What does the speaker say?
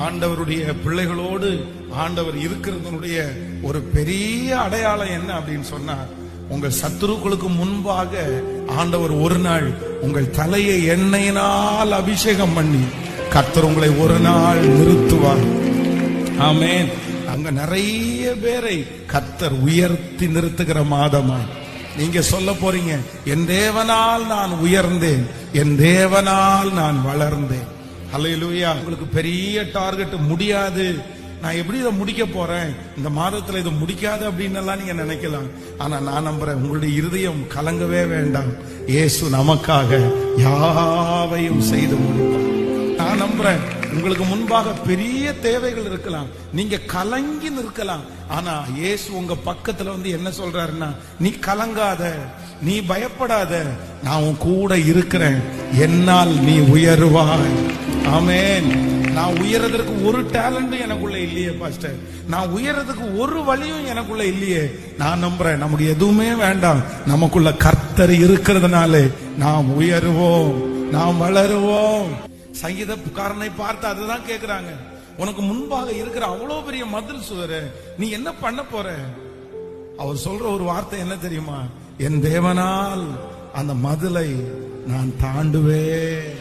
ஆண்டவருடைய பிள்ளைகளோடு ஆண்டவர் இருக்கிறதனுடைய ஒரு பெரிய அடையாளம் என்ன அப்படின்னு சொன்னா, உங்கள் சத்துருக்களுக்கு முன்பாக ஆண்டவர் ஒரு நாள் உங்கள் தலையை எண்ணெயினால் அபிஷேகம் பண்ணி கர்த்தர் உங்களை ஒரு நாள் நிறுத்துவார். ஆமென். அங்க நிறைய பேரை கர்த்தர் உயர்த்தி நிறுத்துகிற மாதமாய் நீங்க சொல்ல போறீங்க, என் தேவனால் நான் உயர்ந்தேன், என் தேவனால் நான் வளர்ந்தேன். அல்லேலூயா. உங்களுக்கு பெரிய டார்கெட் முடியாது, நான் எப்படி இதை முடிக்க போறேன், இந்த மாதத்துல இதை முடிக்காது அப்படின்னு எல்லாம் நீங்க நினைக்கலாம். ஆனா நான் நம்புறேன், உங்களுடைய இருதயம் கலங்கவே வேண்டாம். இயேசு நமக்காக யாவையும் செய்து முடிப்பார். நான் நம்புறேன், உங்களுக்கு முன்பாக பெரிய தேவைகள் இருக்கலாம், நீங்க கலங்கி நிற்கலாம். ஆனா இயேசு உங்க பக்கத்துல வந்து என்ன சொல்றாருன்னா, நீ கலங்காத, நீ பயப்படாத, நான் உன் கூட இருக்கிறேன், என்னால் நீ உயருவாய். ஆமென். நான் உயர்றதுக்கு ஒரு டேலண்டும் எனக்குள்ள இல்லையே பாஸ்டர், நான் உயர்றதுக்கு ஒரு வழியும் எனக்குள்ள இல்லையே. நான் நம்புறேன், நமக்கு எதுவுமே வேண்டாம், நமக்குள்ள கர்த்தர் இருக்கிறதுனாலே நாம் உயருவோம், நாம் வளருவோம். சங்கீதக்காரனை பார்த்து அதுதான் கேக்குறாங்க, உனக்கு முன்பாக இருக்கிற அவ்வளவு பெரிய மதில் சுவர நீ என்ன பண்ண போற? அவர் சொல்ற ஒரு வார்த்தை என்ன தெரியுமா, என் தேவனால் அந்த மதிலை நான் தாண்டுவேன்.